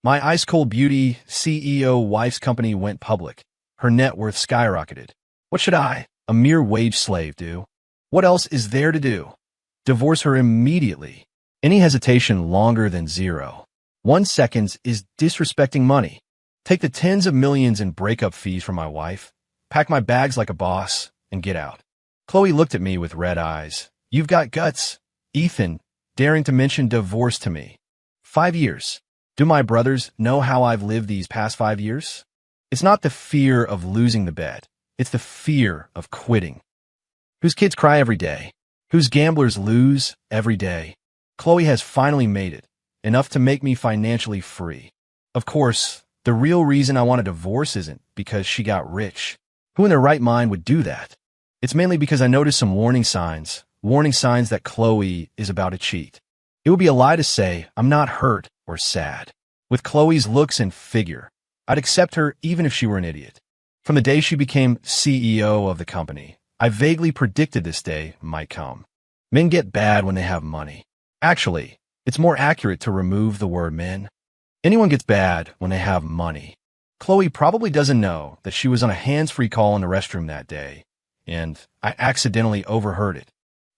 My ice-cold beauty CEO wife's company went public. Her net worth skyrocketed. What should I, a mere wage slave, do? What else is there to do? Divorce her immediately. Any hesitation longer than 0. 1 second is disrespecting money. Take the tens of millions in breakup fees from my wife, pack my bags like a boss, and get out. Chloe looked at me with red eyes. You've got guts, Ethan, daring to mention divorce to me. 5 years. Do my brothers know how I've lived these past 5 years? It's not the fear of losing the bet. It's the fear of quitting. Whose kids cry every day? Whose gamblers lose every day? Chloe has finally made it, enough to make me financially free. Of course, the real reason I want a divorce isn't because she got rich. Who in their right mind would do that? It's mainly because I noticed some warning signs that Chloe is about to cheat. It would be a lie to say I'm not hurt or sad. With Chloe's looks and figure, I'd accept her even if she were an idiot. From the day she became CEO of the company, I vaguely predicted this day might come. Men get bad when they have money. Actually, it's more accurate to remove the word men. Anyone gets bad when they have money. Chloe probably doesn't know that she was on a hands-free call in the restroom that day, and I accidentally overheard it.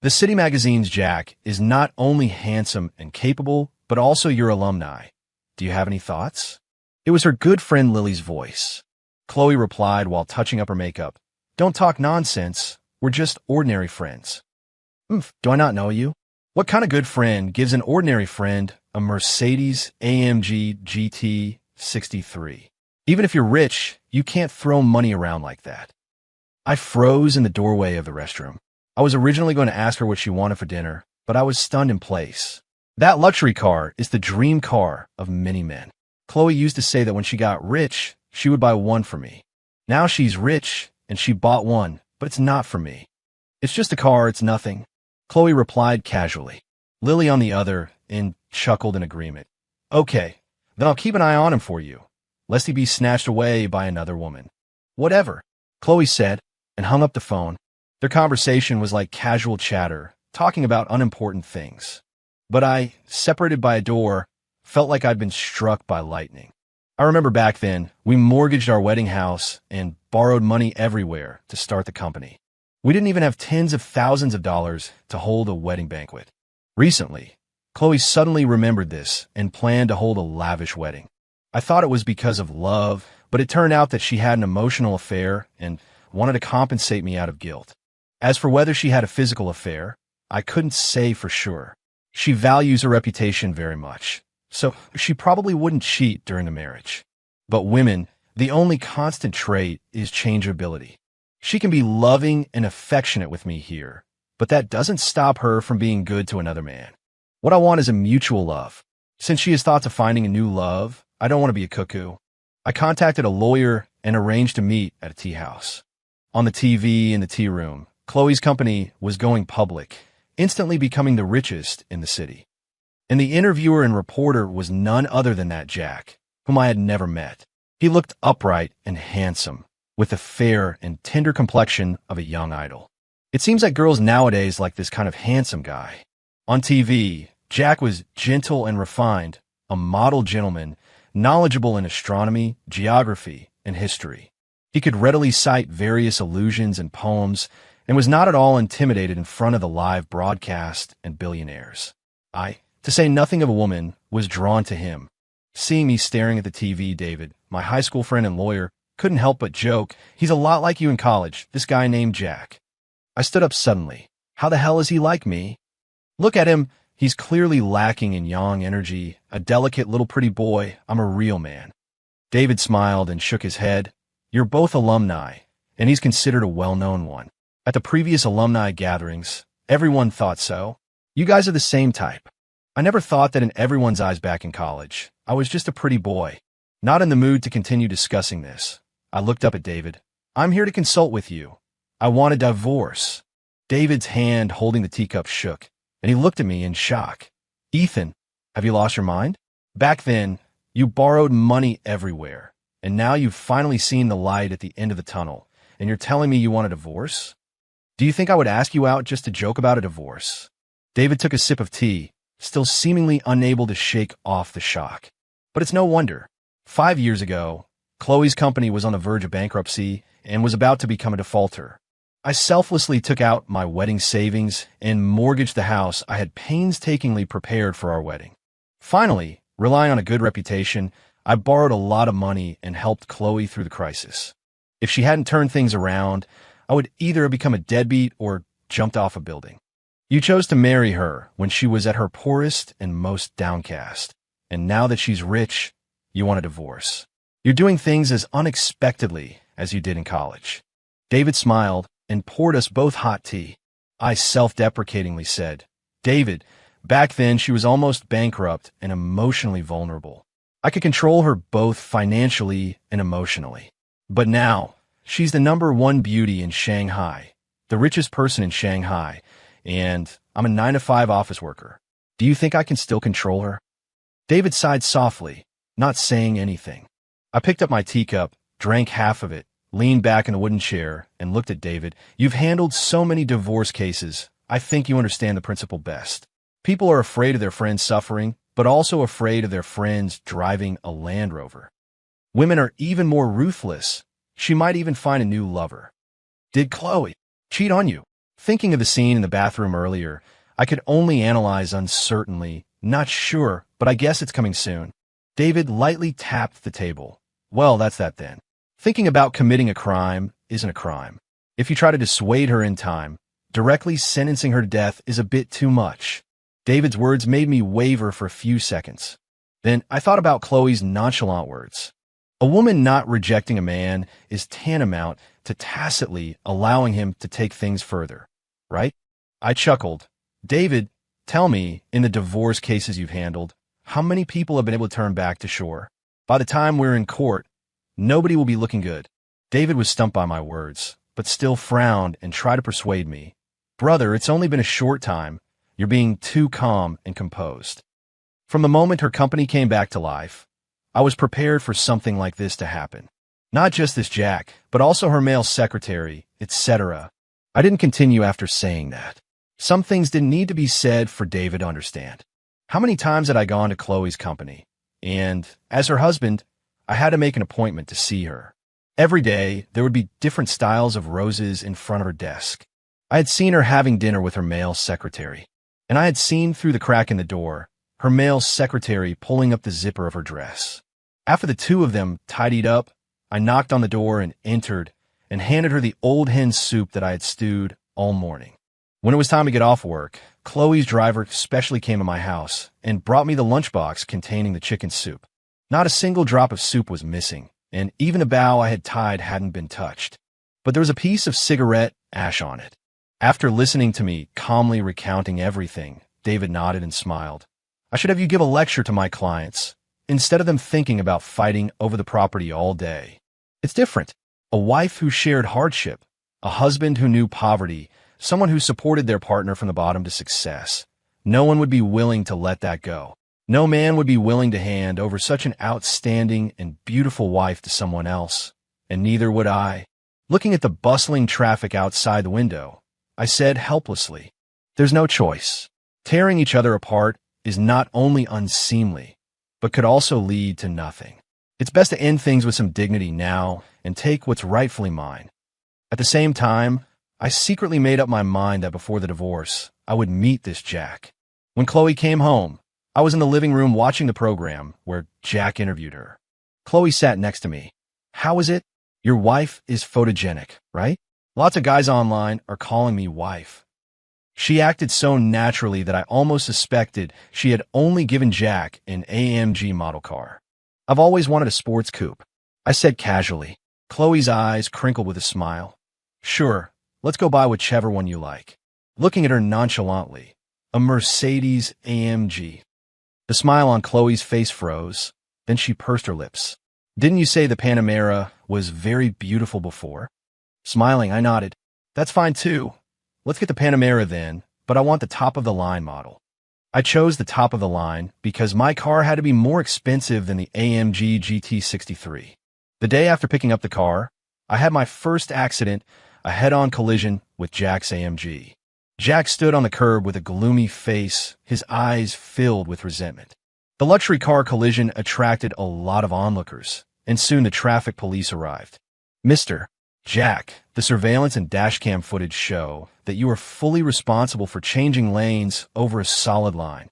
The City Magazine's Jack is not only handsome and capable, but also your alumni. Do you have any thoughts? It was her good friend Lily's voice. Chloe replied while touching up her makeup. Don't talk nonsense. We're just ordinary friends. Do I not know you? What kind of good friend gives an ordinary friend a Mercedes AMG GT 63? Even if you're rich, you can't throw money around like that. I froze in the doorway of the restroom. I was originally going to ask her what she wanted for dinner, but I was stunned in place. That luxury car is the dream car of many men. Chloe used to say that when she got rich, she would buy one for me. Now she's rich, and she bought one, but it's not for me. It's just a car, it's nothing. Chloe replied casually. Lily, on the other end, chuckled in agreement. Okay, then I'll keep an eye on him for you, lest he be snatched away by another woman. Whatever, Chloe said, and hung up the phone. Their conversation was like casual chatter, talking about unimportant things. But I, separated by a door, felt like I'd been struck by lightning. I remember back then, we mortgaged our wedding house and borrowed money everywhere to start the company. We didn't even have tens of thousands of dollars to hold a wedding banquet. Recently, Chloe suddenly remembered this and planned to hold a lavish wedding. I thought it was because of love, but it turned out that she had an emotional affair and wanted to compensate me out of guilt. As for whether she had a physical affair, I couldn't say for sure. She values her reputation very much, so she probably wouldn't cheat during the marriage. But women, the only constant trait is changeability. She can be loving and affectionate with me here, but that doesn't stop her from being good to another man. What I want is a mutual love. Since she has thoughts of finding a new love, I don't want to be a cuckoo. I contacted a lawyer and arranged to meet at a tea house. On the TV in the tea room, Chloe's company was going public, instantly becoming the richest in the city. And the interviewer and reporter was none other than that Jack, whom I had never met. He looked upright and handsome, with the fair and tender complexion of a young idol. It seems like girls nowadays like this kind of handsome guy. On TV, Jack was gentle and refined, a model gentleman, knowledgeable in astronomy, geography, and history. He could readily cite various allusions and poems, and was not at all intimidated in front of the live broadcast and billionaires. I, to say nothing of a woman, was drawn to him. Seeing me staring at the TV, David, my high school friend and lawyer, couldn't help but joke, "He's a lot like you in college, this guy named Jack." I stood up suddenly. How the hell is he like me? Look at him. He's clearly lacking in young energy, a delicate little pretty boy. I'm a real man. David smiled and shook his head. You're both alumni, and he's considered a well-known one. At the previous alumni gatherings, everyone thought so. You guys are the same type. I never thought that in everyone's eyes back in college. I was just a pretty boy. Not in the mood to continue discussing this. I looked up at David. I'm here to consult with you. I want a divorce. David's hand holding the teacup shook, and he looked at me in shock. Ethan, have you lost your mind? Back then, you borrowed money everywhere, and now you've finally seen the light at the end of the tunnel, and you're telling me you want a divorce? Do you think I would ask you out just to joke about a divorce? David took a sip of tea, still seemingly unable to shake off the shock. But it's no wonder. 5 years ago, Chloe's company was on the verge of bankruptcy and was about to become a defaulter. I selflessly took out my wedding savings and mortgaged the house I had painstakingly prepared for our wedding. Finally, relying on a good reputation, I borrowed a lot of money and helped Chloe through the crisis. If she hadn't turned things around, I would either have become a deadbeat or jumped off a building. You chose to marry her when she was at her poorest and most downcast. And now that she's rich, you want a divorce. You're doing things as unexpectedly as you did in college. David smiled and poured us both hot tea. I self-deprecatingly said, David, back then she was almost bankrupt and emotionally vulnerable. I could control her both financially and emotionally. But now, she's the #1 beauty in Shanghai, the richest person in Shanghai, and I'm a 9-to-5 office worker. Do you think I can still control her? David sighed softly, not saying anything. I picked up my teacup, drank half of it, leaned back in a wooden chair, and looked at David. You've handled so many divorce cases. I think you understand the principle best. People are afraid of their friends suffering, but also afraid of their friends driving a Land Rover. Women are even more ruthless. She might even find a new lover. Did Chloe cheat on you? Thinking of the scene in the bathroom earlier, I could only analyze uncertainly, not sure, but I guess it's coming soon. David lightly tapped the table. Well, that's that then. Thinking about committing a crime isn't a crime. If you try to dissuade her in time, directly sentencing her to death is a bit too much. David's words made me waver for a few seconds. Then I thought about Chloe's nonchalant words. A woman not rejecting a man is tantamount to tacitly allowing him to take things further, right? I chuckled. David, tell me, in the divorce cases you've handled, how many people have been able to turn back to shore? By the time we're in court, nobody will be looking good. David was stumped by my words, but still frowned and tried to persuade me. Brother, it's only been a short time. You're being too calm and composed. From the moment her company came back to life, I was prepared for something like this to happen. Not just this Jack, but also her male secretary, etc. I didn't continue after saying that. Some things didn't need to be said for David to understand. How many times had I gone to Chloe's company? And, as her husband, I had to make an appointment to see her. Every day, there would be different styles of roses in front of her desk. I had seen her having dinner with her male secretary, and I had seen through the crack in the door her male secretary pulling up the zipper of her dress. After the two of them tidied up, I knocked on the door and entered and handed her the old hen soup that I had stewed all morning. When it was time to get off work, Chloe's driver specially came to my house and brought me the lunchbox containing the chicken soup. Not a single drop of soup was missing, and even the bow I had tied hadn't been touched. But there was a piece of cigarette ash on it. After listening to me calmly recounting everything, David nodded and smiled. I should have you give a lecture to my clients, instead of them thinking about fighting over the property all day. It's different. A wife who shared hardship, a husband who knew poverty, someone who supported their partner from the bottom to success. No one would be willing to let that go. No man would be willing to hand over such an outstanding and beautiful wife to someone else, and neither would I. Looking at the bustling traffic outside the window, I said helplessly, there's no choice. Tearing each other apart is not only unseemly, but could also lead to nothing. It's best to end things with some dignity now and take what's rightfully mine. At the same time, I secretly made up my mind that before the divorce, I would meet this Jack. When Chloe came home, I was in the living room watching the program where Jack interviewed her. Chloe sat next to me. How is it? Your wife is photogenic, right? Lots of guys online are calling me wife. She acted so naturally that I almost suspected she had only given Jack an AMG model car. I've always wanted a sports coupe, I said casually. Chloe's eyes crinkled with a smile. Sure, let's go buy whichever one you like. Looking at her nonchalantly, a Mercedes AMG. The smile on Chloe's face froze, then she pursed her lips. Didn't you say the Panamera was very beautiful before? Smiling, I nodded. That's fine too. Let's get the Panamera then, but I want the top-of-the-line model. I chose the top-of-the-line because my car had to be more expensive than the AMG GT63. The day after picking up the car, I had my first accident, a head-on collision with Jack's AMG. Jack stood on the curb with a gloomy face, his eyes filled with resentment. The luxury car collision attracted a lot of onlookers, and soon the traffic police arrived. Mr. Jack, the surveillance and dashcam footage show that you are fully responsible for changing lanes over a solid line.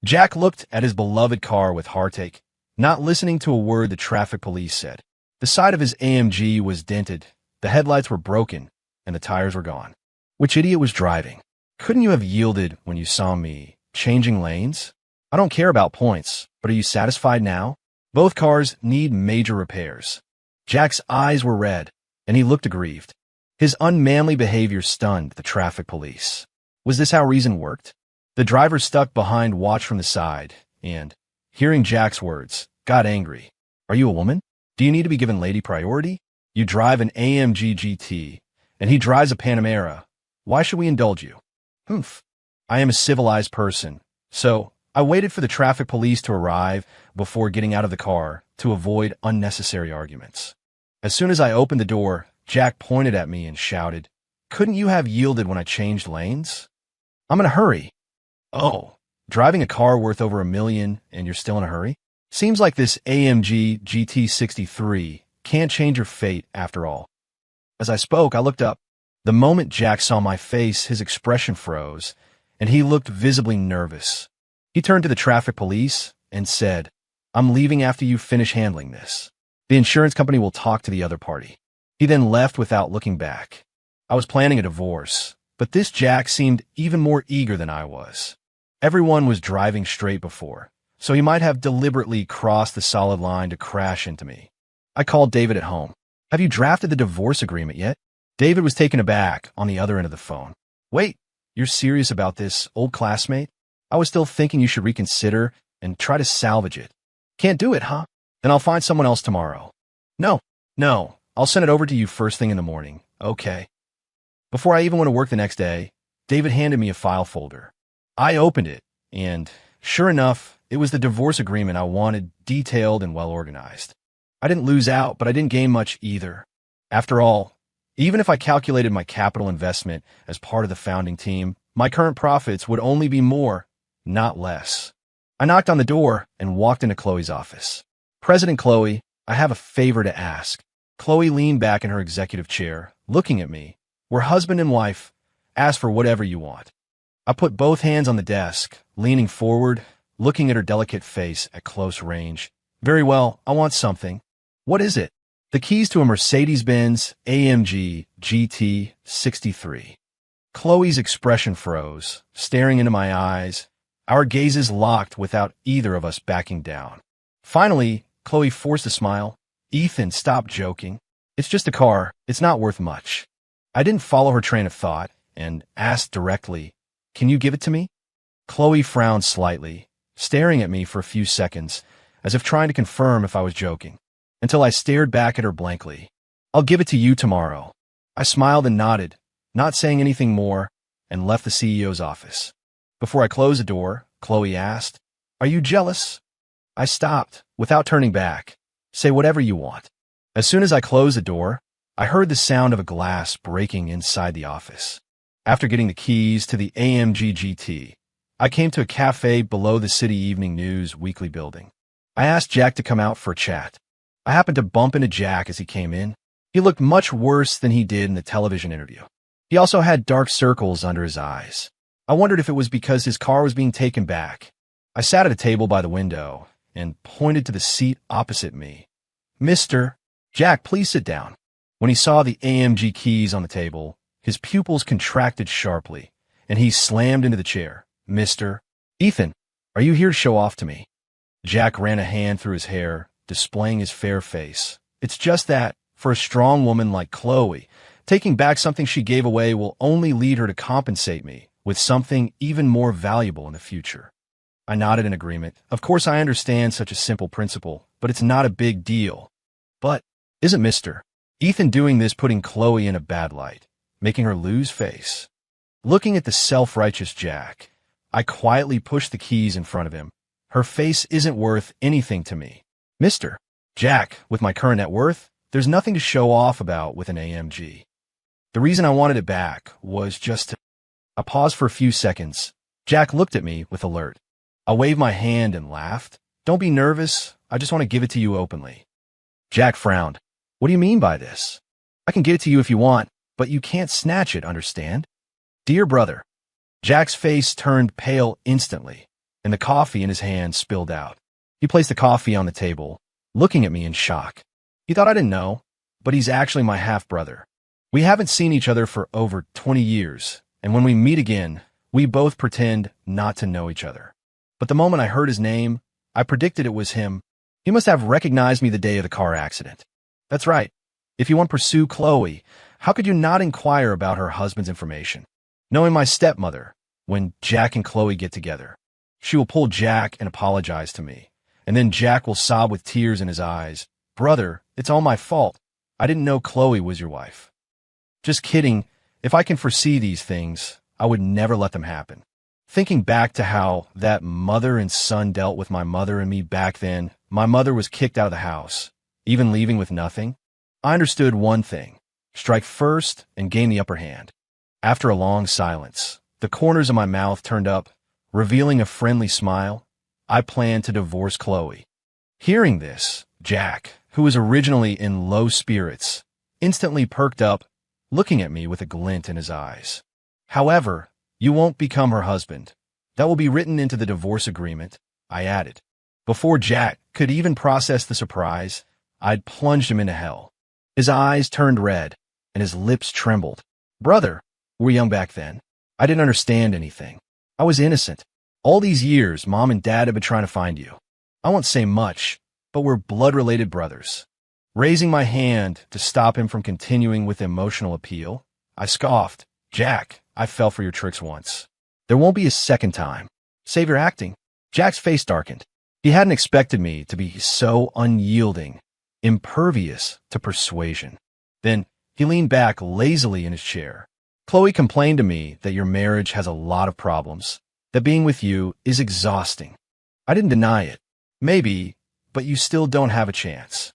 Jack looked at his beloved car with heartache, not listening to a word the traffic police said. The side of his AMG was dented, the headlights were broken, and the tires were gone. Which idiot was driving? Couldn't you have yielded when you saw me changing lanes? I don't care about points, but are you satisfied now? Both cars need major repairs. Jack's eyes were red, and he looked aggrieved. His unmanly behavior stunned the traffic police. Was this how reason worked? The driver stuck behind watched from the side, and, hearing Jack's words, got angry. Are you a woman? Do you need to be given lady priority? You drive an AMG GT, and he drives a Panamera. Why should we indulge you? Humph. I am a civilized person, so I waited for the traffic police to arrive before getting out of the car to avoid unnecessary arguments. As soon as I opened the door, Jack pointed at me and shouted, "Couldn't you have yielded when I changed lanes? I'm in a hurry." Oh, driving a car worth over $1 million and you're still in a hurry? Seems like this AMG GT63 can't change your fate after all. As I spoke, I looked up. The moment Jack saw my face, his expression froze, and he looked visibly nervous. He turned to the traffic police and said, "I'm leaving after you finish handling this. The insurance company will talk to the other party." He then left without looking back. I was planning a divorce, but this Jack seemed even more eager than I was. Everyone was driving straight before, so he might have deliberately crossed the solid line to crash into me. I called David at home. "Have you drafted the divorce agreement yet?" David was taken aback on the other end of the phone. "Wait, you're serious about this, old classmate? I was still thinking you should reconsider and try to salvage it." "Can't do it, huh? Then I'll find someone else tomorrow." No, I'll send it over to you first thing in the morning." "Okay." Before I even went to work the next day, David handed me a file folder. I opened it, and sure enough, it was the divorce agreement I wanted, detailed and well organized. I didn't lose out, but I didn't gain much either. After all, even if I calculated my capital investment as part of the founding team, my current profits would only be more, not less. I knocked on the door and walked into Chloe's office. "President Chloe, I have a favor to ask." Chloe leaned back in her executive chair, looking at me. "We're husband and wife. Ask for whatever you want." I put both hands on the desk, leaning forward, looking at her delicate face at close range. "Very well, I want something." "What is it?" "The keys to a Mercedes-Benz AMG GT63. Chloe's expression froze, staring into my eyes. Our gazes locked without either of us backing down. Finally, Chloe forced a smile. "Ethan, stop joking. It's just a car. It's not worth much." I didn't follow her train of thought and asked directly, "Can you give it to me?" Chloe frowned slightly, staring at me for a few seconds, as if trying to confirm if I was joking, until I stared back at her blankly. "I'll give it to you tomorrow." I smiled and nodded, not saying anything more, and left the CEO's office. Before I closed the door, Chloe asked, "Are you jealous?" I stopped, without turning back. "Say whatever you want." As soon as I closed the door, I heard the sound of a glass breaking inside the office. After getting the keys to the AMG GT, I came to a cafe below the City Evening News weekly building. I asked Jack to come out for a chat. I happened to bump into Jack as he came in. He looked much worse than he did in the television interview. He also had dark circles under his eyes. I wondered if it was because his car was being taken back. I sat at a table by the window and pointed to the seat opposite me. "Mr. Jack, please sit down." When he saw the AMG keys on the table, his pupils contracted sharply, and he slammed into the chair. "Mr. Ethan, are you here to show off to me?" Jack ran a hand through his hair, displaying his fair face. "It's just that, for a strong woman like Chloe, taking back something she gave away will only lead her to compensate me with something even more valuable in the future." I nodded in agreement. Of course I understand such a simple principle, but it's not a big deal. But isn't Mr. Ethan doing this putting Chloe in a bad light, making her lose face? Looking at the self-righteous Jack, I quietly pushed the keys in front of him. "Her face isn't worth anything to me. Mr. Jack, with my current net worth, there's nothing to show off about with an AMG. The reason I wanted it back was just to..." I paused for a few seconds. Jack looked at me with alert. I waved my hand and laughed. Don't be nervous. I just want to give it to you openly. Jack frowned. What do you mean by this? I can give it to you if you want, but you can't snatch it, understand? Dear brother. Jack's face turned pale instantly, and the coffee in his hand spilled out. He placed the coffee on the table, looking at me in shock. He thought I didn't know, but he's actually my half-brother. We haven't seen each other for over 20 years, and when we meet again, we both pretend not to know each other. But the moment I heard his name, I predicted it was him. He must have recognized me the day of the car accident. That's right. If you want to pursue Chloe, how could you not inquire about her husband's information? Knowing my stepmother, when Jack and Chloe get together, she will pull Jack and apologize to me, and then Jack will sob with tears in his eyes. Brother, it's all my fault. I didn't know Chloe was your wife. Just kidding. If I can foresee these things, I would never let them happen. Thinking back to how that mother and son dealt with my mother and me back then, my mother was kicked out of the house, even leaving with nothing. I understood one thing: strike first and gain the upper hand. After a long silence, the corners of my mouth turned up, revealing a friendly smile. I planned to divorce Chloe. Hearing this, Jack, who was originally in low spirits, instantly perked up, looking at me with a glint in his eyes. However, you won't become her husband. That will be written into the divorce agreement, I added. Before Jack could even process the surprise, I'd plunged him into hell. His eyes turned red, and his lips trembled. Brother, we were young back then. I didn't understand anything. I was innocent. All these years, Mom and Dad have been trying to find you. I won't say much, but we're blood-related brothers. Raising my hand to stop him from continuing with emotional appeal, I scoffed. Jack, I fell for your tricks once. There won't be a second time. Save your acting. Jack's face darkened. He hadn't expected me to be so unyielding, impervious to persuasion. Then he leaned back lazily in his chair. Chloe complained to me that your marriage has a lot of problems, that being with you is exhausting. I didn't deny it. Maybe, but you still don't have a chance.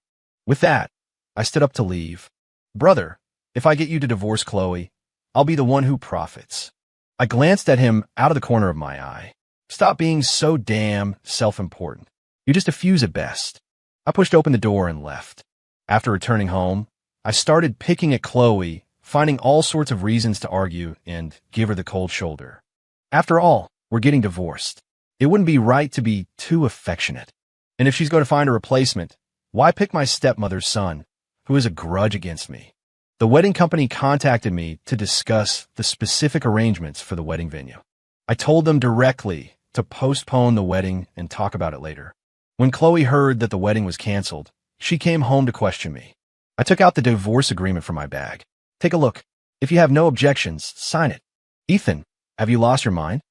With that, I stood up to leave. Brother, if I get you to divorce Chloe, I'll be the one who profits. I glanced at him out of the corner of my eye. Stop being so damn self-important. You're just a fuse at best. I pushed open the door and left. After returning home, I started picking at Chloe, finding all sorts of reasons to argue and give her the cold shoulder. After all, we're getting divorced. It wouldn't be right to be too affectionate. And if she's going to find a replacement, why pick my stepmother's son, who has a grudge against me? The wedding company contacted me to discuss the specific arrangements for the wedding venue. I told them directly to postpone the wedding and talk about it later. When Chloe heard that the wedding was canceled, she came home to question me. I took out the divorce agreement from my bag. Take a look. If you have no objections, sign it. Ethan, have you lost your mind?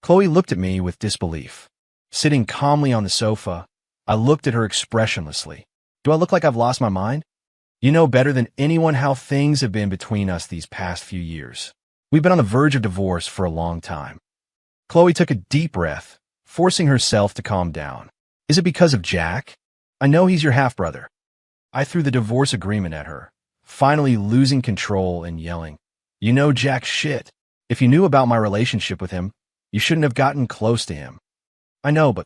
Chloe looked at me with disbelief. Sitting calmly on the sofa, I looked at her expressionlessly. Do I look like I've lost my mind? You know better than anyone how things have been between us these past few years. We've been on the verge of divorce for a long time. Chloe took a deep breath, forcing herself to calm down. Is it because of Jack? I know he's your half-brother. I threw the divorce agreement at her, finally losing control and yelling, You know Jack's shit. If you knew about my relationship with him, you shouldn't have gotten close to him. I know, but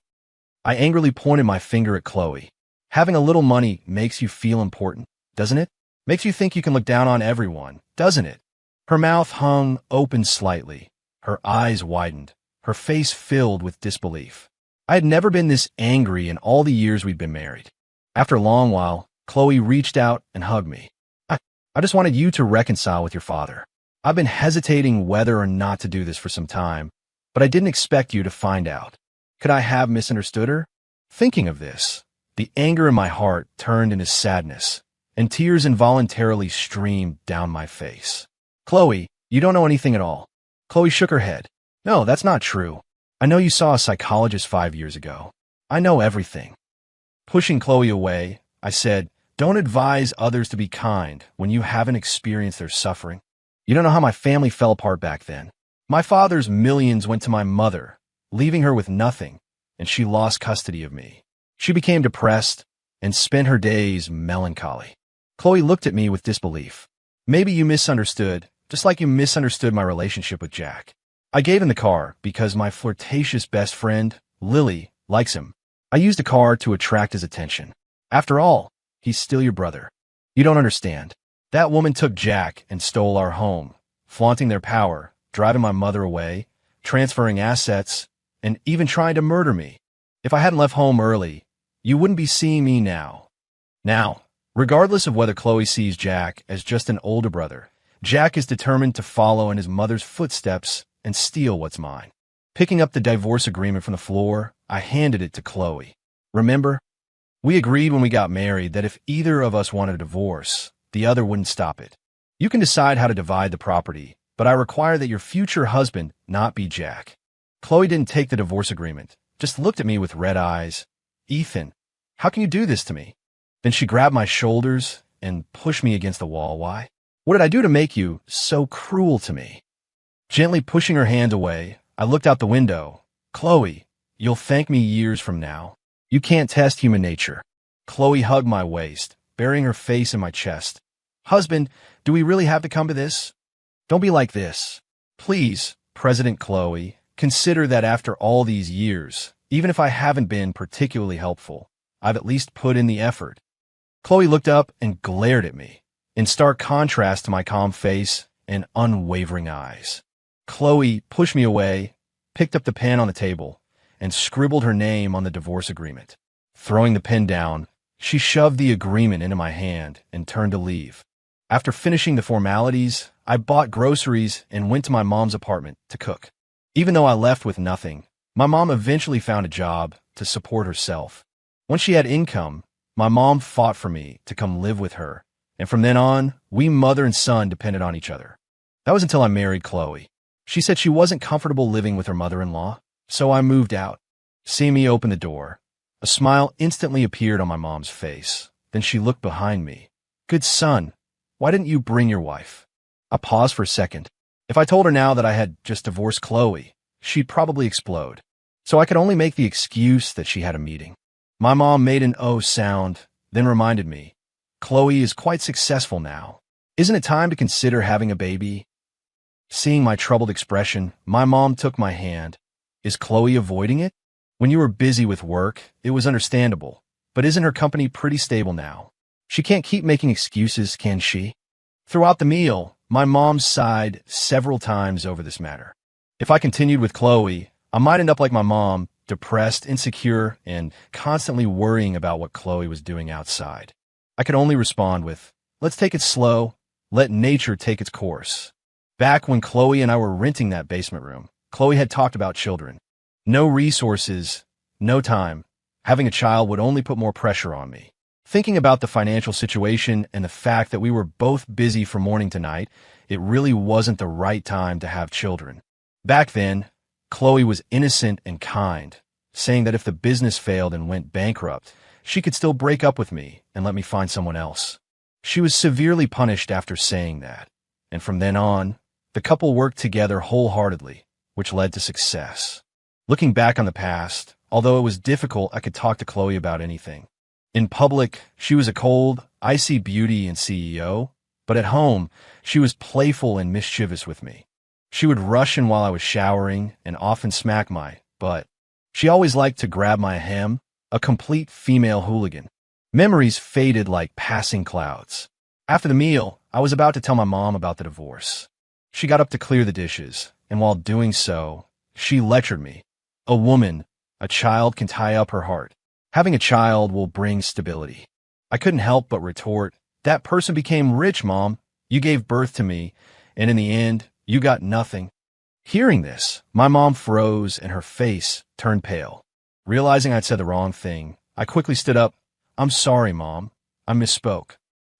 I angrily pointed my finger at Chloe. Having a little money makes you feel important, doesn't it? Makes you think you can look down on everyone, doesn't it? Her mouth hung open slightly. Her eyes widened. Her face filled with disbelief. I had never been this angry in all the years we'd been married. After a long while, Chloe reached out and hugged me. I just wanted you to reconcile with your father. I've been hesitating whether or not to do this for some time, but I didn't expect you to find out. Could I have misunderstood her? Thinking of this, the anger in my heart turned into sadness, and tears involuntarily streamed down my face. Chloe, you don't know anything at all. Chloe shook her head. No, that's not true. I know you saw a psychologist 5 years ago. I know everything. Pushing Chloe away, I said, Don't advise others to be kind when you haven't experienced their suffering. You don't know how my family fell apart back then. My father's millions went to my mother, leaving her with nothing, and she lost custody of me. She became depressed and spent her days melancholy. Chloe looked at me with disbelief. Maybe you misunderstood, just like you misunderstood my relationship with Jack. I gave him the car because my flirtatious best friend, Lily, likes him. I used a car to attract his attention. After all, he's still your brother. You don't understand. That woman took Jack and stole our home, flaunting their power, driving my mother away, transferring assets, and even trying to murder me. If I hadn't left home early, you wouldn't be seeing me now. Now, regardless of whether Chloe sees Jack as just an older brother, Jack is determined to follow in his mother's footsteps and steal what's mine. Picking up the divorce agreement from the floor, I handed it to Chloe. Remember? We agreed when we got married that if either of us wanted a divorce, the other wouldn't stop it. You can decide how to divide the property, but I require that your future husband not be Jack. Chloe didn't take the divorce agreement, just looked at me with red eyes. Ethan, how can you do this to me? Then she grabbed my shoulders and pushed me against the wall. Why? What did I do to make you so cruel to me? Gently pushing her hand away, I looked out the window. Chloe, you'll thank me years from now. You can't test human nature. Chloe hugged my waist, burying her face in my chest. Husband, do we really have to come to this? Don't be like this. Please, President Chloe, consider that after all these years, even if I haven't been particularly helpful, I've at least put in the effort. Chloe looked up and glared at me, in stark contrast to my calm face and unwavering eyes. Chloe pushed me away, picked up the pen on the table, and scribbled her name on the divorce agreement. Throwing the pen down, she shoved the agreement into my hand and turned to leave. After finishing the formalities, I bought groceries and went to my mom's apartment to cook. Even though I left with nothing, my mom eventually found a job to support herself. Once she had income, my mom fought for me to come live with her, and from then on, we mother and son depended on each other. That was until I married Chloe. She said she wasn't comfortable living with her mother-in-law, so I moved out. Seeing me open the door, a smile instantly appeared on my mom's face. Then she looked behind me. Good son, why didn't you bring your wife? I paused for a second. If I told her now that I had just divorced Chloe, she'd probably explode. So I could only make the excuse that she had a meeting. My mom made an "oh" sound, then reminded me, Chloe is quite successful now. Isn't it time to consider having a baby? Seeing my troubled expression, my mom took my hand. Is Chloe avoiding it? When you were busy with work, it was understandable. But isn't her company pretty stable now? She can't keep making excuses, can she? Throughout the meal, my mom sighed several times over this matter. If I continued with Chloe, I might end up like my mom, depressed, insecure, and constantly worrying about what Chloe was doing outside. I could only respond with, let's take it slow, let nature take its course. Back when Chloe and I were renting that basement room, Chloe had talked about children. No resources, no time. Having a child would only put more pressure on me. Thinking about the financial situation and the fact that we were both busy from morning to night, it really wasn't the right time to have children. Back then, Chloe was innocent and kind, saying that if the business failed and went bankrupt, she could still break up with me and let me find someone else. She was severely punished after saying that, and from then on, the couple worked together wholeheartedly, which led to success. Looking back on the past, although it was difficult, I could talk to Chloe about anything. In public, she was a cold, icy beauty and CEO, but at home, she was playful and mischievous with me. She would rush in while I was showering and often smack my butt. She always liked to grab my hem, a complete female hooligan. Memories faded like passing clouds. After the meal, I was about to tell my mom about the divorce. She got up to clear the dishes, and while doing so, she lectured me. A woman, a child can tie up her heart. Having a child will bring stability. I couldn't help but retort, that person became rich, Mom. You gave birth to me, and in the end, you got nothing. Hearing this, my mom froze and her face turned pale. Realizing I'd said the wrong thing, I quickly stood up. I'm sorry, Mom. I misspoke.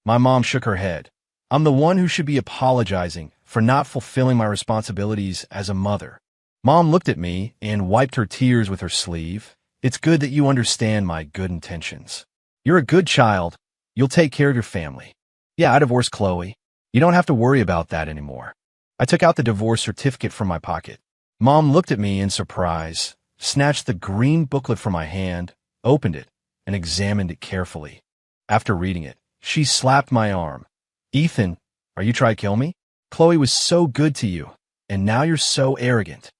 My mom shook her head. I'm the one who should be apologizing for not fulfilling my responsibilities as a mother. Mom looked at me and wiped her tears with her sleeve. It's good that you understand my good intentions. You're a good child. You'll take care of your family. Yeah, I divorced Chloe. You don't have to worry about that anymore. I took out the divorce certificate from my pocket. Mom looked at me in surprise, snatched the green booklet from my hand, opened it, and examined it carefully. After reading it, she slapped my arm. Ethan, are you trying to kill me? Chloe was so good to you, and now you're so arrogant.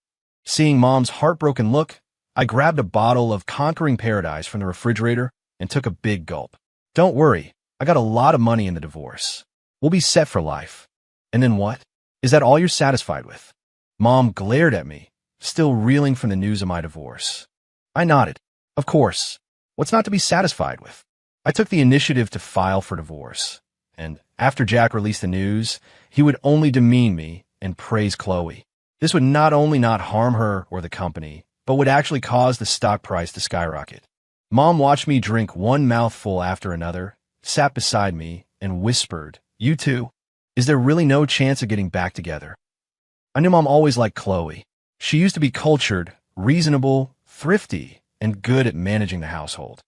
Seeing Mom's heartbroken look, I grabbed a bottle of Conquering Paradise from the refrigerator and took a big gulp. Don't worry, I got a lot of money in the divorce. We'll be set for life. And then what? Is that all you're satisfied with? Mom glared at me, still reeling from the news of my divorce. I nodded. Of course. What's not to be satisfied with? I took the initiative to file for divorce. And after Jack released the news, he would only demean me and praise Chloe. This would not only not harm her or the company, but would actually cause the stock price to skyrocket. Mom watched me drink one mouthful after another, sat beside me, and whispered, "You too? Is there really no chance of getting back together?" I knew Mom always liked Chloe. She used to be cultured, reasonable, thrifty, and good at managing the household.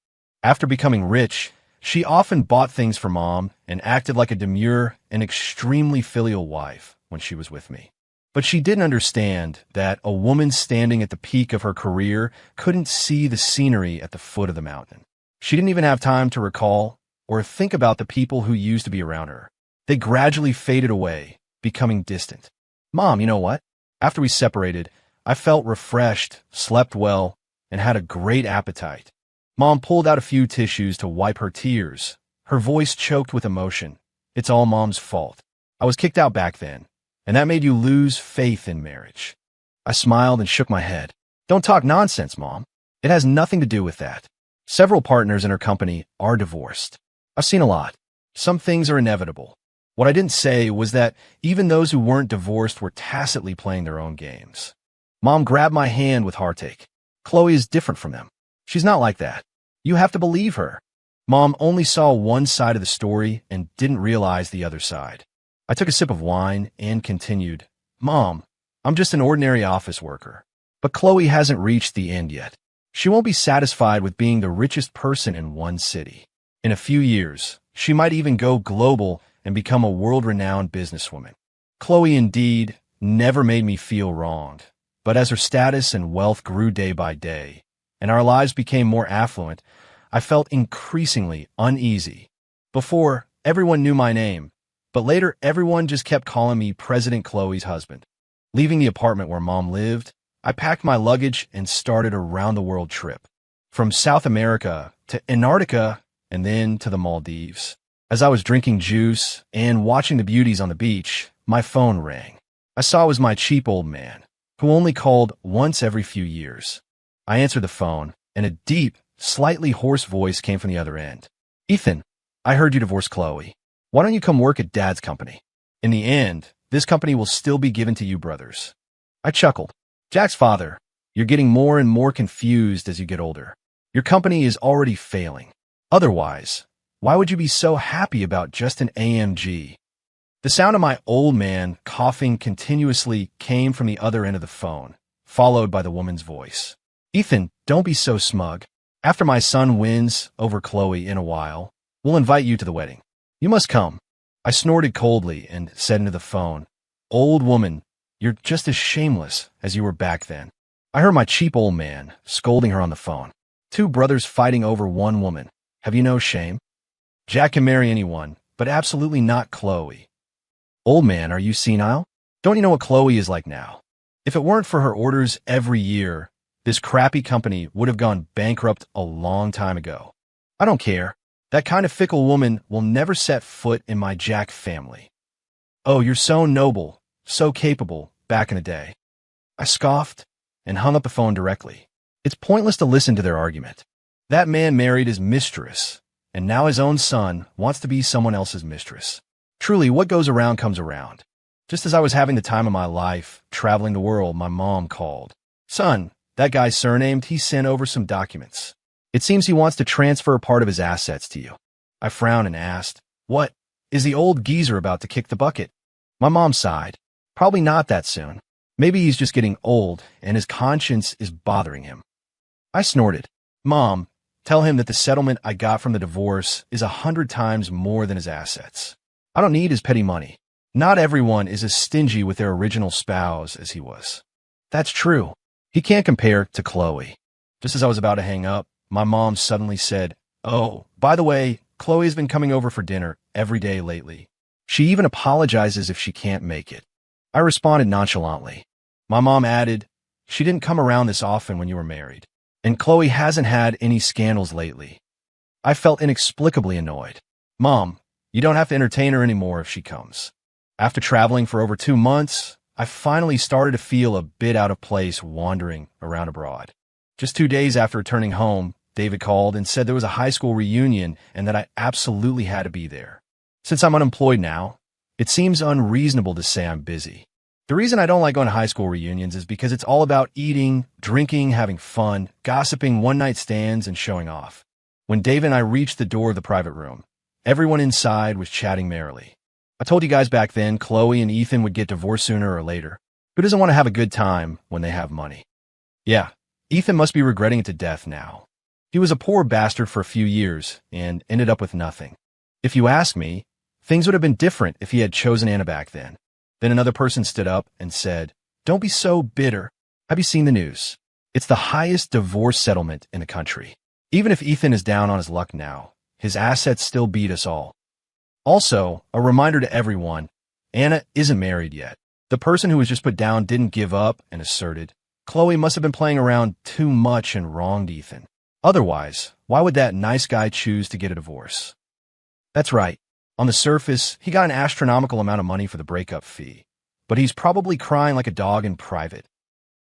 After becoming rich, she often bought things for Mom and acted like a demure and extremely filial wife when she was with me. But she didn't understand that a woman standing at the peak of her career couldn't see the scenery at the foot of the mountain. She didn't even have time to recall or think about the people who used to be around her. They gradually faded away, becoming distant. Mom, you know what? After we separated, I felt refreshed, slept well, and had a great appetite. Mom pulled out a few tissues to wipe her tears. Her voice choked with emotion. It's all Mom's fault. I was kicked out back then, and that made you lose faith in marriage. I smiled and shook my head. Don't talk nonsense, Mom. It has nothing to do with that. Several partners in her company are divorced. I've seen a lot. Some things are inevitable. What I didn't say was that even those who weren't divorced were tacitly playing their own games. Mom grabbed my hand with heartache. Chloe is different from them. She's not like that. You have to believe her. Mom only saw one side of the story and didn't realize the other side. I took a sip of wine and continued, Mom, I'm just an ordinary office worker. But Chloe hasn't reached the end yet. She won't be satisfied with being the richest person in one city. In a few years, she might even go global and become a world-renowned businesswoman. Chloe indeed never made me feel wronged, but as her status and wealth grew day by day, and our lives became more affluent, I felt increasingly uneasy. Before, everyone knew my name, but later everyone just kept calling me President Chloe's husband. Leaving the apartment where Mom lived, I packed my luggage and started a round-the-world trip. From South America to Antarctica and then to the Maldives. As I was drinking juice and watching the beauties on the beach, my phone rang. I saw it was my cheap old man, who only called once every few years. I answered the phone, and a deep, slightly hoarse voice came from the other end. Ethan, I heard you divorced Chloe. Why don't you come work at Dad's company? In the end, this company will still be given to you brothers. I chuckled. Jack's father, you're getting more and more confused as you get older. Your company is already failing. Otherwise, why would you be so happy about just an AMG? The sound of my old man coughing continuously came from the other end of the phone, followed by the woman's voice. Ethan, don't be so smug. After my son wins over Chloe in a while, we'll invite you to the wedding. You must come. I snorted coldly and said into the phone, Old woman, you're just as shameless as you were back then. I heard my cheap old man scolding her on the phone. Two brothers fighting over one woman. Have you no shame? Jack can marry anyone, but absolutely not Chloe. Old man, are you senile? Don't you know what Chloe is like now? If it weren't for her orders every year, this crappy company would have gone bankrupt a long time ago. I don't care. That kind of fickle woman will never set foot in my Jack family. Oh, you're so noble, so capable, back in the day. I scoffed and hung up the phone directly. It's pointless to listen to their argument. That man married his mistress, and now his own son wants to be someone else's mistress. Truly, what goes around comes around. Just as I was having the time of my life, traveling the world, my mom called. Son, that guy surnamed, he sent over some documents. It seems he wants to transfer part of his assets to you. I frowned and asked, What? Is the old geezer about to kick the bucket? My mom sighed. Probably not that soon. Maybe he's just getting old, and his conscience is bothering him. I snorted. Mom, tell him that the settlement I got from the divorce is 100 times more than his assets. I don't need his petty money. Not everyone is as stingy with their original spouse as he was. That's true. He can't compare to Chloe. Just as I was about to hang up, my mom suddenly said, Oh, by the way, Chloe's been coming over for dinner every day lately. She even apologizes if she can't make it. I responded nonchalantly. My mom added, She didn't come around this often when you were married. And Chloe hasn't had any scandals lately. I felt inexplicably annoyed. Mom, you don't have to entertain her anymore if she comes. After traveling for over 2 months, I finally started to feel a bit out of place wandering around abroad. Just 2 days after returning home, David called and said there was a high school reunion and that I absolutely had to be there. Since I'm unemployed now, it seems unreasonable to say I'm busy. The reason I don't like going to high school reunions is because it's all about eating, drinking, having fun, gossiping, one-night stands, and showing off. When David and I reached the door of the private room, everyone inside was chatting merrily. I told you guys back then Chloe and Ethan would get divorced sooner or later. Who doesn't want to have a good time when they have money? Yeah, Ethan must be regretting it to death now. He was a poor bastard for a few years and ended up with nothing. If you ask me, things would have been different if he had chosen Anna back then. Then another person stood up and said, "Don't be so bitter. Have you seen the news? It's the highest divorce settlement in the country. Even if Ethan is down on his luck now, his assets still beat us all." Also, a reminder to everyone, Anna isn't married yet. The person who was just put down didn't give up and asserted, Chloe must have been playing around too much and wronged Ethan. Otherwise, why would that nice guy choose to get a divorce? That's right. On the surface, he got an astronomical amount of money for the breakup fee, but he's probably crying like a dog in private.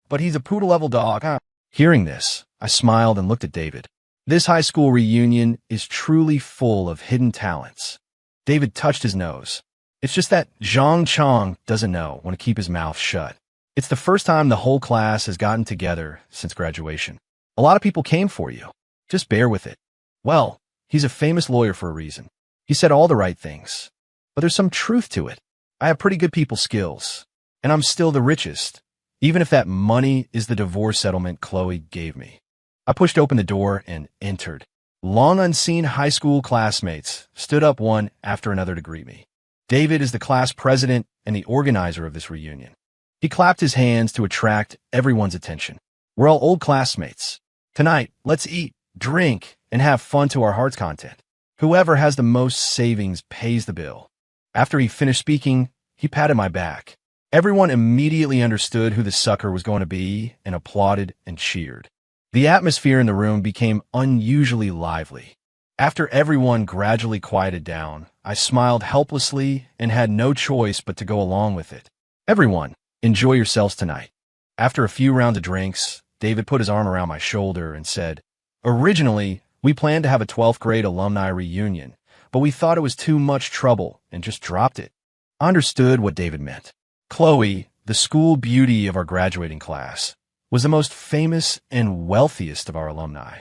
But he's a poodle-level dog, huh? Hearing this, I smiled and looked at David. This high school reunion is truly full of hidden talents. David touched his nose. It's just that Zhang Chong doesn't know when to keep his mouth shut. It's the first time the whole class has gotten together since graduation. A lot of people came for you. Just bear with it. Well, he's a famous lawyer for a reason. He said all the right things. But there's some truth to it. I have pretty good people skills. And I'm still the richest, even if that money is the divorce settlement Chloe gave me. I pushed open the door and entered. Long unseen high school classmates stood up one after another to greet me. David is the class president and the organizer of this reunion. He clapped his hands to attract everyone's attention. We're all old classmates. Tonight, let's eat, drink, and have fun to our heart's content. Whoever has the most savings pays the bill. After he finished speaking, he patted my back. Everyone immediately understood who the sucker was going to be and applauded and cheered. The atmosphere in the room became unusually lively. After everyone gradually quieted down, I smiled helplessly and had no choice but to go along with it. Everyone, enjoy yourselves tonight. After a few rounds of drinks, David put his arm around my shoulder and said, "Originally, we planned to have a 12th grade alumni reunion, but we thought it was too much trouble and just dropped it." I understood what David meant. Chloe, the school beauty of our graduating class, was the most famous and wealthiest of our alumni.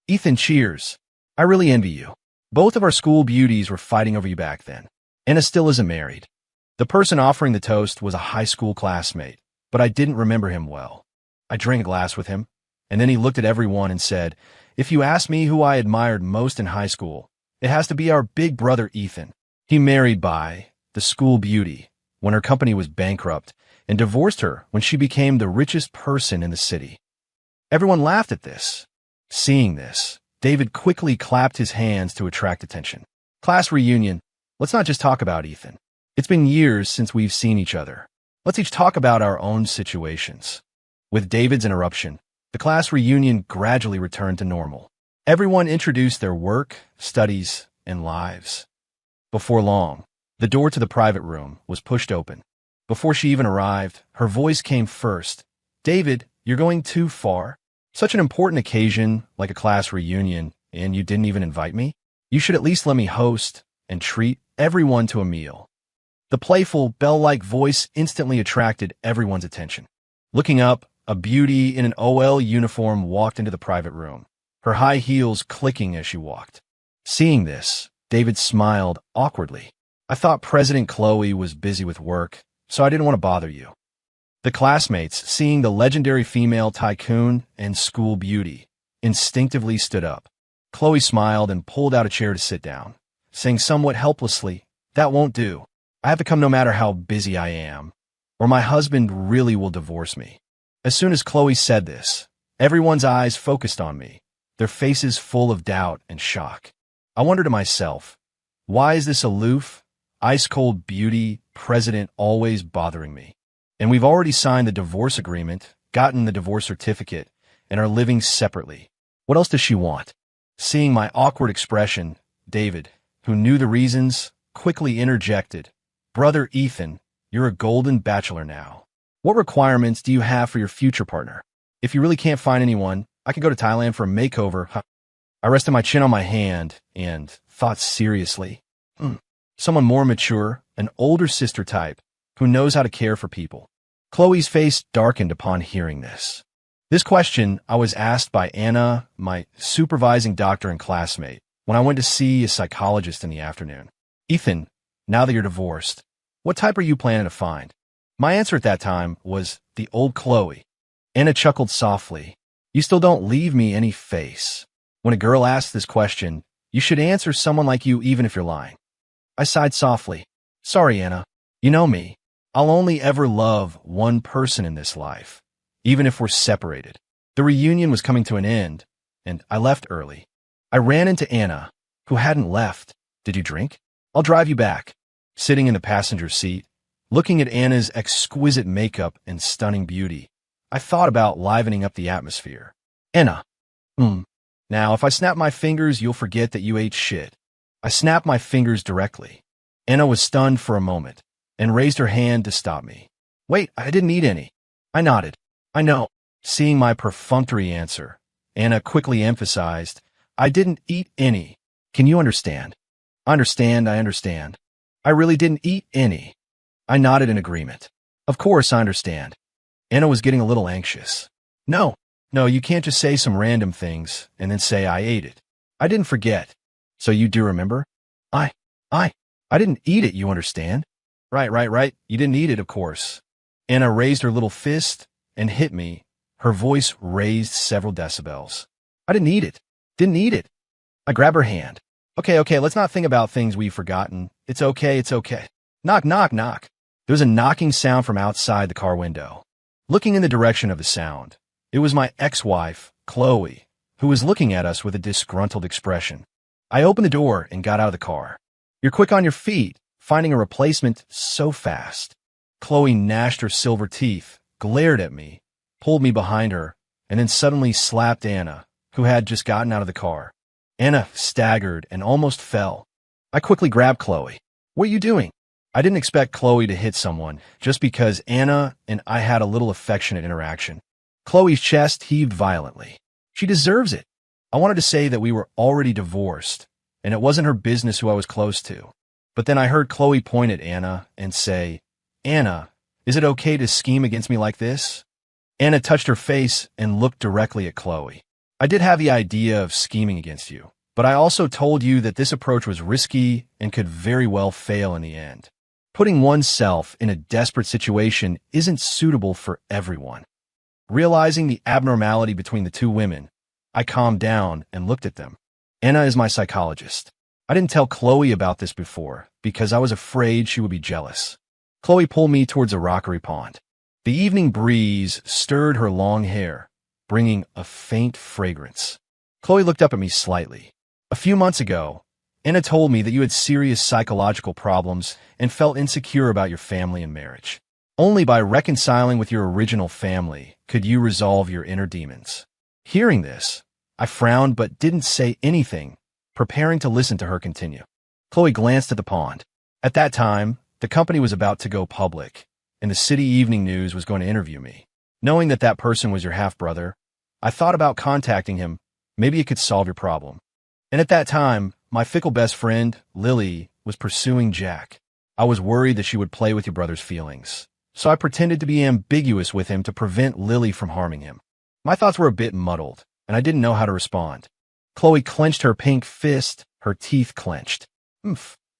Ethan, cheers. I really envy you. Both of our school beauties were fighting over you back then. Anna still isn't married. The person offering the toast was a high school classmate, but I didn't remember him well. I drank a glass with him, and then he looked at everyone and said, "If you ask me who I admired most in high school, it has to be our big brother Ethan. He married Bai, the school beauty, when her company was bankrupt, and divorced her when she became the richest person in the city." Everyone laughed at this. Seeing this, David quickly clapped his hands to attract attention. "Class reunion, let's not just talk about Ethan. It's been years since we've seen each other. Let's each talk about our own situations." With David's interruption, the class reunion gradually returned to normal. Everyone introduced their work, studies, and lives. Before long, the door to the private room was pushed open. Before she even arrived, her voice came first. "David, you're going too far. Such an important occasion like a class reunion, and you didn't even invite me? You should at least let me host and treat everyone to a meal." The playful, bell-like voice instantly attracted everyone's attention. Looking up, a beauty in an OL uniform walked into the private room, her high heels clicking as she walked. Seeing this, David smiled awkwardly. "I thought President Chloe was busy with work, so I didn't want to bother you." The classmates, seeing the legendary female tycoon and school beauty, instinctively stood up. Chloe smiled and pulled out a chair to sit down, saying somewhat helplessly, "That won't do. I have to come no matter how busy I am, or my husband really will divorce me." As soon as Chloe said this, everyone's eyes focused on me, their faces full of doubt and shock. I wondered to myself, why is this aloof, ice-cold beauty president always bothering me? And we've already signed the divorce agreement, gotten the divorce certificate, and are living separately. What else does she want? Seeing my awkward expression, David, who knew the reasons, quickly interjected, "Brother Ethan, you're a golden bachelor now. What requirements do you have for your future partner? If you really can't find anyone, I could go to Thailand for a makeover." I rested my chin on my hand and thought seriously. Someone more mature, an older sister type, who knows how to care for people. Chloe's face darkened upon hearing this. This question I was asked by Anna, my supervising doctor and classmate, when I went to see a psychologist in the afternoon. "Ethan, now that you're divorced, what type are you planning to find?" My answer at that time was the old Chloe. Anna chuckled softly. "You still don't leave me any face. When a girl asks this question, you should answer someone like you even if you're lying." I sighed softly. "Sorry, Anna. You know me. I'll only ever love one person in this life, even if we're separated." The reunion was coming to an end, and I left early. I ran into Anna, who hadn't left. "Did you drink? I'll drive you back." Sitting in the passenger seat, looking at Anna's exquisite makeup and stunning beauty, I thought about livening up the atmosphere. "Anna, now if I snap my fingers, you'll forget that you ate shit." I snapped my fingers directly. Anna was stunned for a moment and raised her hand to stop me. "Wait, I didn't eat any." I nodded. "I know." Seeing my perfunctory answer, Anna quickly emphasized, "I didn't eat any. Can you understand?" I understand. "I really didn't eat any." I nodded in agreement. "Of course I understand." Anna was getting a little anxious. No, you can't just say some random things and then say I ate it. I didn't forget. So you do remember? I didn't eat it, you understand?" Right. You didn't eat it, of course." Anna raised her little fist and hit me, her voice raised several decibels. "I didn't eat it. Didn't eat it." I grabbed her hand. Okay, let's not think about things we've forgotten. It's okay. Knock. There was a knocking sound from outside the car window. Looking in the direction of the sound, it was my ex-wife, Chloe, who was looking at us with a disgruntled expression. I opened the door and got out of the car. "You're quick on your feet, finding a replacement so fast." Chloe gnashed her silver teeth, glared at me, pulled me behind her, and then suddenly slapped Anna, who had just gotten out of the car. Anna staggered and almost fell. I quickly grabbed Chloe. "What are you doing?" I didn't expect Chloe to hit someone, just because Anna and I had a little affectionate interaction. Chloe's chest heaved violently. "She deserves it." I wanted to say that we were already divorced, and it wasn't her business who I was close to. But then I heard Chloe point at Anna and say, "Anna, is it okay to scheme against me like this?" Anna touched her face and looked directly at Chloe. "I did have the idea of scheming against you, but I also told you that this approach was risky and could very well fail in the end. Putting oneself in a desperate situation isn't suitable for everyone." Realizing the abnormality between the two women, I calmed down and looked at them. Anna is my psychologist. I didn't tell Chloe about this before because I was afraid she would be jealous. Chloe pulled me towards a rockery pond. The evening breeze stirred her long hair, bringing a faint fragrance. Chloe looked up at me slightly. "A few months ago, Anna told me that you had serious psychological problems and felt insecure about your family and marriage. Only by reconciling with your original family could you resolve your inner demons." Hearing this, I frowned but didn't say anything, preparing to listen to her continue. Chloe glanced at the pond. At that time, the company was about to go public, and the City Evening News was going to interview me. Knowing that that person was your half-brother, I thought about contacting him. Maybe it could solve your problem. And at that time, my fickle best friend, Lily, was pursuing Jack. I was worried that she would play with your brother's feelings, so I pretended to be ambiguous with him to prevent Lily from harming him. My thoughts were a bit muddled, and I didn't know how to respond. Chloe clenched her pink fist, her teeth clenched.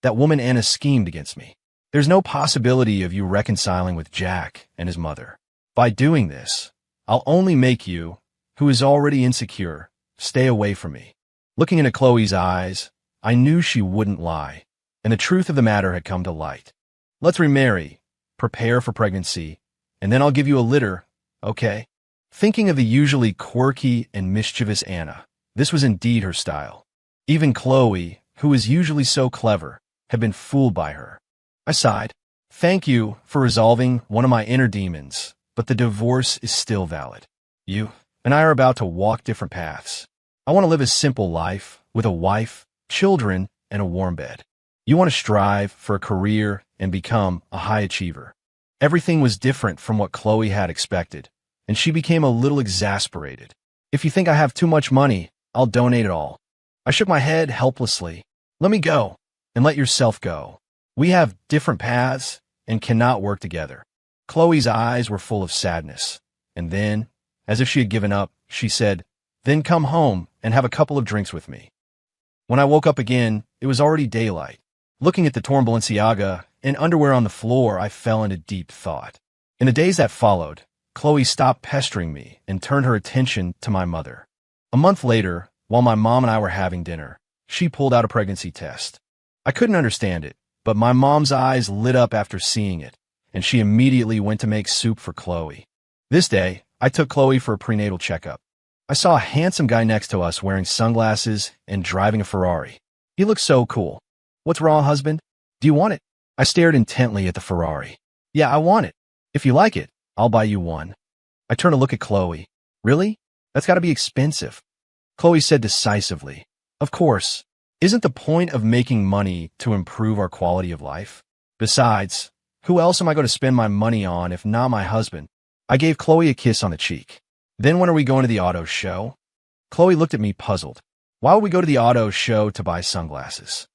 That woman Anna schemed against me. There's no possibility of you reconciling with Jack and his mother. By doing this, I'll only make you, who is already insecure, stay away from me. Looking into Chloe's eyes, I knew she wouldn't lie, and the truth of the matter had come to light. "Let's remarry, prepare for pregnancy, and then I'll give you a litter, okay?" Thinking of the usually quirky and mischievous Anna, this was indeed her style. Even Chloe, who was usually so clever, had been fooled by her. I sighed. "Thank you for resolving one of my inner demons, but the divorce is still valid." You and I are about to walk different paths. I want to live a simple life with a wife, children, and a warm bed. You want to strive for a career and become a high achiever. Everything was different from what Chloe had expected, and she became a little exasperated. If you think I have too much money, I'll donate it all. I shook my head helplessly. Let me go, and let yourself go. We have different paths and cannot work together. Chloe's eyes were full of sadness, and then, as if she had given up, she said, "Then come home and have a couple of drinks with me." When I woke up again, it was already daylight. Looking at the torn Balenciaga and underwear on the floor, I fell into deep thought. In the days that followed, Chloe stopped pestering me and turned her attention to my mother. A month later, while my mom and I were having dinner, she pulled out a pregnancy test. I couldn't understand it, but my mom's eyes lit up after seeing it, and she immediately went to make soup for Chloe. This day, I took Chloe for a prenatal checkup. I saw a handsome guy next to us wearing sunglasses and driving a Ferrari. He looked so cool. "What's wrong, husband? Do you want it?" I stared intently at the Ferrari. "Yeah, I want it. If you like it, I'll buy you one." I turned to look at Chloe. "Really? That's got to be expensive." Chloe said decisively, "Of course. Isn't the point of making money to improve our quality of life? Besides, who else am I going to spend my money on if not my husband?" I gave Chloe a kiss on the cheek. "Then when are we going to the auto show?" Chloe looked at me puzzled. "Why would we go to the auto show to buy sunglasses?"